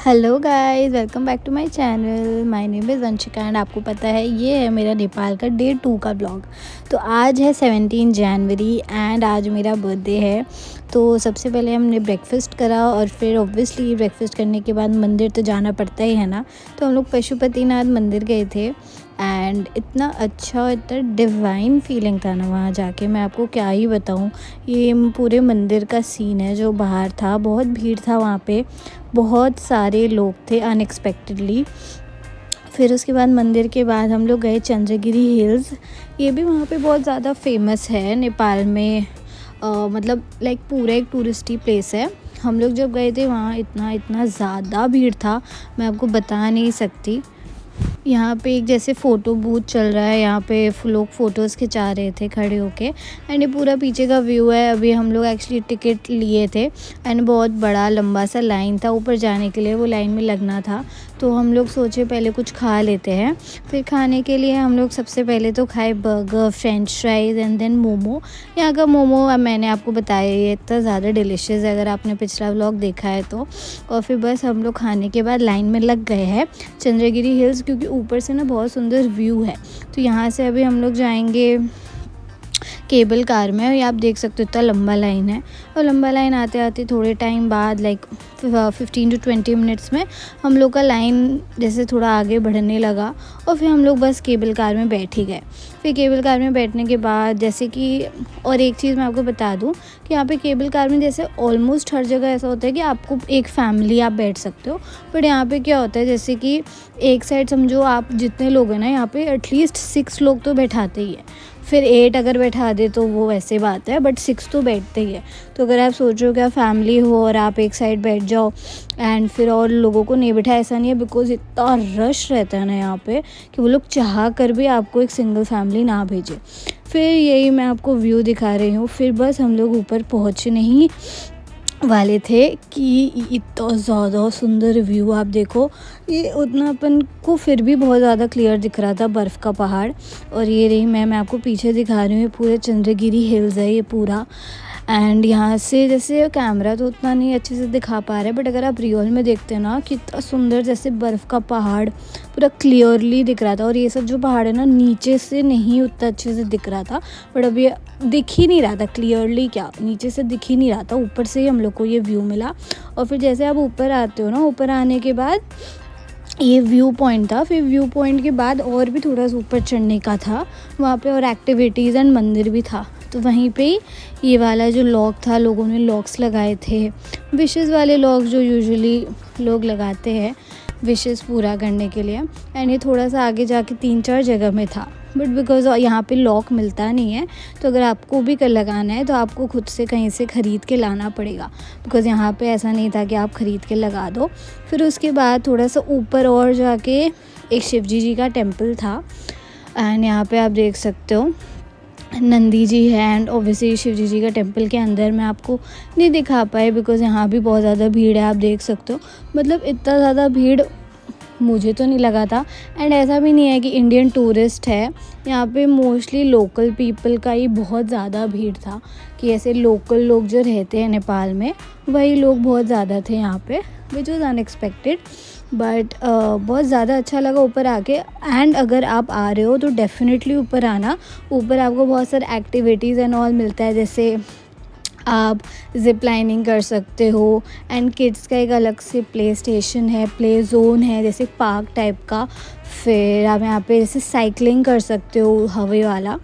Hello guys, welcome back to my channel. My name is Vanshika and आपको पता है ये है मेरा नेपाल का डे 2 का ब्लॉग। तो आज है 17 जनवरी एंड आज मेरा बर्थडे है। तो सबसे पहले हमने ब्रेकफास्ट करा और फिर ऑब्वियसली ब्रेकफास्ट करने के बाद मंदिर तो जाना पड़ता ही है ना। तो हम लोग पशुपतिनाथ मंदिर गए थे एंड इतना अच्छा, इतना डिवाइन फीलिंग था ना वहाँ जाके, मैं आपको क्या ही बताऊँ। ये पूरे मंदिर का सीन है जो बाहर था, बहुत भीड़ था वहाँ पे, बहुत सारे लोग थे अनएक्सपेक्टेडली। फिर उसके बाद मंदिर के बाद हम लोग गए चंद्रगिरी हिल्स। ये भी वहाँ पे बहुत ज़्यादा फेमस है नेपाल में, मतलब लाइक पूरा एक टूरिस्टी प्लेस है। हम लोग जब गए थे वहाँ इतना ज़्यादा भीड़ था, मैं आपको बता नहीं सकती। यहाँ पे एक जैसे फ़ोटो बूथ चल रहा है, यहाँ पे लोग फ़ोटोज़ खिंचा रहे थे खड़े होके एंड ये पूरा पीछे का व्यू है। अभी हम लोग एक्चुअली टिकट लिए थे एंड बहुत बड़ा लंबा सा लाइन था ऊपर जाने के लिए, वो लाइन में लगना था। तो हम लोग सोचे पहले कुछ खा लेते हैं। फिर खाने के लिए हम लोग सबसे पहले तो खाए burger, French fries and then momo. यहाँ का मोमो मैंने आपको बताया ये इतना ज़्यादा डिलीशियस है, अगर आपने पिछला व्लॉग देखा है तो। और फिर बस हम लोग खाने के बाद लाइन में लग गए हैं चंद्रगिरी हिल्स, क्योंकि ऊपर से ना बहुत सुंदर व्यू है। तो यहाँ से अभी हम लोग जाएंगे केबल कार में। ये आप देख सकते हो इतना लंबा लाइन है और लंबा लाइन आते आते थोड़े टाइम बाद लाइक 15 to 20 मिनट्स में हम लोग का लाइन जैसे थोड़ा आगे बढ़ने लगा और फिर हम लोग बस केबल कार में बैठ ही गए। फिर केबल कार में बैठने के बाद जैसे कि, और एक चीज़ मैं आपको बता दूं कि यहाँ पे केबल कार में जैसे ऑलमोस्ट हर जगह ऐसा होता है कि आपको एक फैमिली आप बैठ सकते हो, बट यहाँ पे क्या होता है जैसे कि एक साइड समझो आप जितने लोग हैं ना यहाँ पे एटलीस्ट 6 लोग तो बैठाते ही है। फिर 8 अगर बैठा दे तो वो वैसे बात है, बट 6 तो बैठते ही है। तो अगर आप सोचो कि आप फैमिली हो और आप एक साइड बैठ जाओ एंड फिर और लोगों को नहीं बैठा, ऐसा नहीं है, बिकॉज़ इतना रश रहता है ना यहाँ पे कि वो लोग चाह कर भी आपको एक सिंगल फैमिली ना भेजे। फिर यही मैं आपको व्यू दिखा रही हूँ। फिर बस हम लोग ऊपर पहुँचने ही वाले थे कि इतना ज़्यादा सुंदर व्यू आप देखो, ये उतना अपन को फिर भी बहुत ज़्यादा क्लियर दिख रहा था, बर्फ़ का पहाड़। और ये रही मैं आपको पीछे दिखा रही हूँ, पूरे चंद्रगिरी हिल्स है ये पूरा। एंड यहाँ से जैसे कैमरा तो उतना नहीं अच्छे से दिखा पा रहा है, बट अगर आप रियल में देखते हैं ना कितना सुंदर, जैसे बर्फ़ का पहाड़ पूरा क्लियरली दिख रहा था। और ये सब जो पहाड़ है ना नीचे से नहीं उतना अच्छे से दिख रहा था, बट अभी दिख ही नहीं रहा था क्लियरली, क्या नीचे से दिख ही नहीं रहा था, ऊपर से ही हम लोग को ये व्यू मिला। और फिर जैसे आप ऊपर आते हो ना, ऊपर आने के बाद ये व्यू पॉइंट था। फिर व्यू पॉइंट के बाद और भी थोड़ा सा ऊपर चढ़ने का था वहाँ पे, और एक्टिविटीज़ एंड मंदिर भी था। तो वहीं पे ही ये वाला जो लॉक था, लोगों ने लॉक्स लगाए थे, विशेज़ वाले लॉक जो यूजुअली लोग लगाते हैं विशेज़ पूरा करने के लिए। एंड ये थोड़ा सा आगे जाके 3-4 जगह में था, बट बिकॉज़ यहाँ पे लॉक मिलता नहीं है, तो अगर आपको भी कर लगाना है तो आपको खुद से कहीं से ख़रीद के लाना पड़ेगा, बिकॉज़ यहाँ पे ऐसा नहीं था कि आप ख़रीद के लगा दो। फिर उसके बाद थोड़ा सा ऊपर और जाके एक शिवजी जी का टेम्पल था एंड यहाँ पे आप देख सकते हो नंदी जी है। एंड ऑब्वियसली शिवजी जी का टेम्पल के अंदर मैं आपको नहीं दिखा पाए बिकॉज़ यहाँ भी बहुत ज़्यादा भीड़ है, आप देख सकते हो। मतलब इतना ज़्यादा भीड़ मुझे तो नहीं लगा था। एंड ऐसा भी नहीं है कि इंडियन टूरिस्ट है, यहाँ पे मोस्टली लोकल पीपल का ही बहुत ज़्यादा भीड़ था, कि ऐसे लोकल लोग जो रहते हैं नेपाल में वही लोग बहुत ज़्यादा थे यहाँ पे, विच वॉज़ अनएक्सपेक्टेड। बट बहुत ज़्यादा अच्छा लगा ऊपर आके। एंड अगर आप आ रहे हो तो डेफिनेटली ऊपर आना। ऊपर आपको बहुत सारे एक्टिविटीज़ एंड ऑल मिलता है, जैसे आप ज़िप लाइनिंग कर सकते हो एंड किड्स का एक अलग से प्ले स्टेशन है, प्ले जोन है, जैसे पार्क टाइप का। फिर आप यहाँ पे जैसे साइकिलिंग कर सकते हो हवा वाला।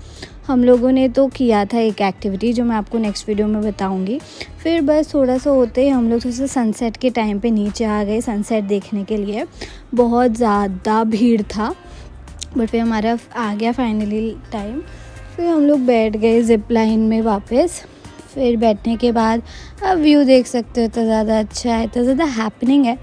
हम लोगों ने तो किया था एक एक्टिविटी जो मैं आपको नेक्स्ट वीडियो में बताऊंगी। फिर बस थोड़ा सा होते ही हम लोग थोड़ा सा सनसेट के टाइम पे नीचे आ गए सनसेट देखने के लिए। बहुत ज़्यादा भीड़ था, बट फिर हमारा आ गया फाइनली टाइम। फिर हम लोग बैठ गए ज़िप लाइन में वापस। फिर बैठने के बाद आप व्यू देख सकते हो, इतना ज़्यादा अच्छा है, इतना ज़्यादा हैपनिंग है।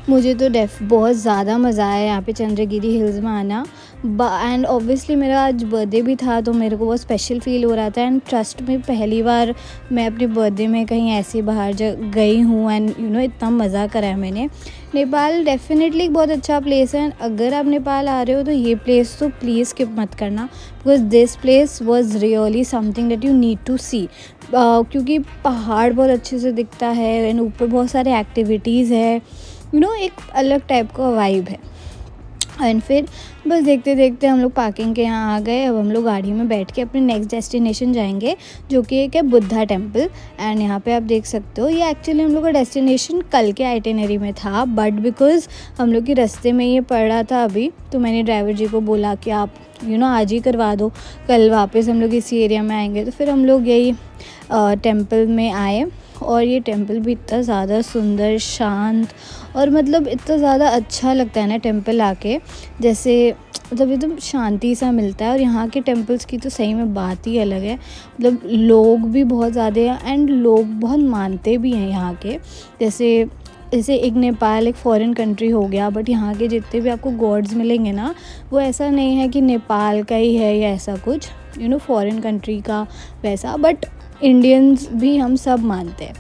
मुझे तो बहुत ज़्यादा मज़ा आया यहाँ पे चंद्रगिरी हिल्स में आना। एंड ऑब्वियसली मेरा आज बर्थडे भी था तो मेरे को बहुत स्पेशल फ़ील हो रहा था। एंड ट्रस्ट में पहली बार मैं अपने बर्थडे में कहीं ऐसे बाहर गई हूँ एंड इतना मज़ा करा है मैंने। नेपाल डेफिनेटली बहुत अच्छा प्लेस है। अगर आप नेपाल आ रहे हो तो ये प्लेस तो प्लीज़ स्किप मत करना, because this place was really something that you need to see. क्योंकि पहाड़ बहुत अच्छे से दिखता है एंड ऊपर बहुत सारे एक्टिविटीज़ है एक अलग टाइप का वाइब है। एंड फिर बस देखते देखते हम लोग पार्किंग के यहाँ आ गए। अब हम लोग गाड़ी में बैठ के अपने नेक्स्ट डेस्टिनेशन जाएंगे, जो कि एक है बुद्धा टेम्पल। एंड यहाँ पे आप देख सकते हो, ये एक्चुअली हम लोग का डेस्टिनेशन कल के आइटिनरी में था, बट बिकॉज़ हम लोग के रास्ते में ये पड़ रहा था अभी, तो मैंने ड्राइवर जी को बोला कि आप आज ही करवा दो, कल वापस हम लोग इसी एरिया में आएंगे। तो फिर हम लोग यही टेम्पल में आए, और ये टेम्पल भी इतना ज़्यादा सुंदर, शांत, और मतलब इतना ज़्यादा अच्छा लगता है ना टेम्पल आके, जैसे मतलब एकदम शांति सा मिलता है। और यहाँ के टेम्पल्स की तो सही में बात ही अलग है, मतलब लोग भी बहुत ज़्यादा हैं एंड लोग बहुत मानते भी हैं यहाँ के। जैसे एक नेपाल एक फ़ॉरेन कंट्री हो गया, बट यहाँ के जितने भी आपको गॉड्स मिलेंगे ना, वो ऐसा नहीं है कि नेपाल का ही है या ऐसा कुछ फ़ॉरेन कंट्री का वैसा, बट इंडियंस भी हम सब मानते हैं।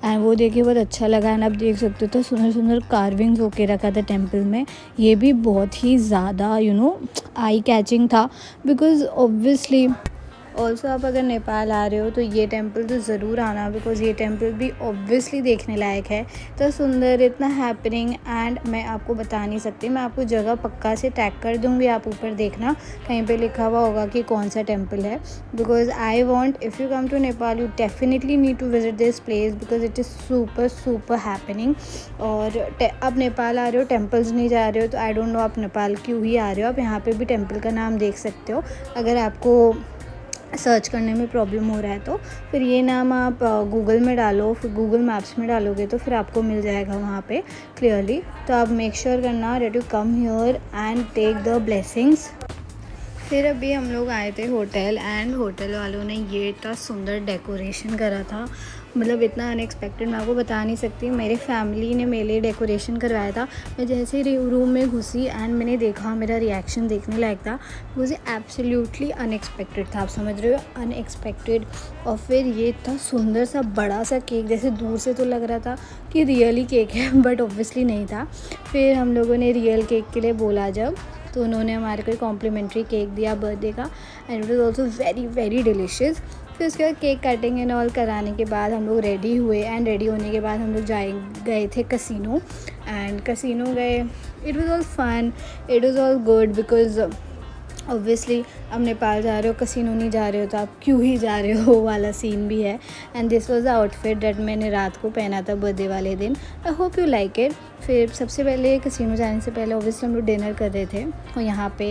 एंड वो देखिए बहुत अच्छा लगा। एंड आप देख सकते हो तो सुंदर सुंदर कार्विंग्स होके रखा था टेम्पल में। ये भी बहुत ही ज़्यादा आई कैचिंग था, बिकॉज़ ऑब्वियसली ऑल्सो आप अगर नेपाल आ रहे हो तो ये टेम्पल तो ज़रूर आना, बिकॉज़ ये टेम्पल भी ऑब्वियसली देखने लायक है। इतना सुंदर, इतना हैपनिंग, एंड मैं आपको बता नहीं सकती। मैं आपको जगह पक्का से टैग कर दूँगी, आप ऊपर देखना कहीं पे लिखा हुआ होगा कि कौन सा टेम्पल है। Because I want, if you come to Nepal, you definitely need to visit this place, because it is super happening. और आप नेपाल आ रहे हो, टेम्पल्स नहीं जा रहे हो, तो आई डोंट नो आप नेपाल क्यों ही आ रहे हो। आप यहाँ पे भी टेम्पल का नाम देख सकते हो, अगर आपको सर्च करने में प्रॉब्लम हो रहा है तो। फिर ये नाम आप गूगल में डालो, फिर गूगल मैप्स में डालोगे तो फिर आपको मिल जाएगा वहाँ पे क्लियरली। तो आप मेक श्योर करना that you come here and take the blessings. फिर अभी हम लोग आए थे होटल, एंड होटल वालों ने ये इतना सुंदर डेकोरेशन करा था, मतलब इतना अनएक्सपेक्टेड, मैं आपको बता नहीं सकती। मेरे फैमिली ने मेरे लिए डेकोरेशन करवाया था। मैं जैसे ही रूम में घुसी एंड मैंने देखा, मेरा रिएक्शन देखने लायक था, मुझे एब्सोल्युटली अनएक्सपेक्टेड था। आप समझ रहे हो, अनएक्सपेक्टेड। और फिर ये इतना सुंदर सा बड़ा सा केक, जैसे दूर से तो लग रहा था कि रियली केक है, बट ऑब्वियसली नहीं था। फिर हम लोगों ने रियल केक के लिए बोला जब, तो उन्होंने हमारे को कॉम्प्लीमेंट्री केक दिया बर्थडे का, and it was also very delicious. फिर उसके बाद केक कटिंग एंड ऑल कराने के बाद हम लोग रेडी हुए, एंड रेडी होने के बाद हम लोग गए थे कसिनो, एंड कसिनो गए। It was all fun, it was all good, because obviously अब नेपाल जा रहे हो, कसिनो नहीं जा रहे हो, तो आप क्यों ही जा रहे हो वाला सीन भी है। And this was the outfit that मैंने रात को पहना था बर्थडे वाले दिन। I hope you like it. फिर सबसे पहले कसिनो जाने से पहले ऑब्वियसली हम लोग डिनर कर रहे थे, और यहाँ पे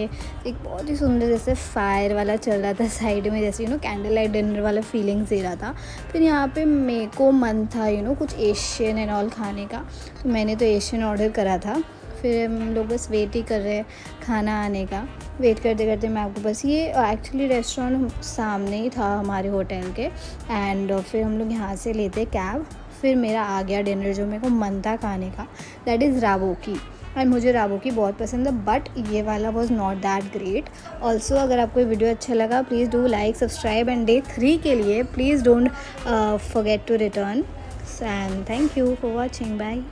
एक बहुत ही सुंदर जैसे फायर वाला चल रहा था साइड में, जैसे कैंडल लाइट डिनर वाला फीलिंग्स दे रहा था। फिर यहाँ पे मेरे को मन था कुछ एशियन एंड ऑल खाने का, तो मैंने तो एशियन ऑर्डर करा था। फिर हम लोग बस वेट ही कर रहे हैं खाना आने का। वेट करते करते मैं आपको बस, ये एक्चुअली रेस्टोरेंट सामने ही था हमारे होटल के, एंड फिर हम लोग यहाँ से लेते कैब। फिर मेरा आ गया डिनर जो मेरे को मन था खाने का, दैट इज़ रावोकी। एंड मुझे रावोकी बहुत पसंद है, बट ये वाला was not that great. Also अगर आपको ये वीडियो अच्छा लगा, please do like, subscribe, and day 3 के लिए please don't forget to return. And thank you for watching, bye.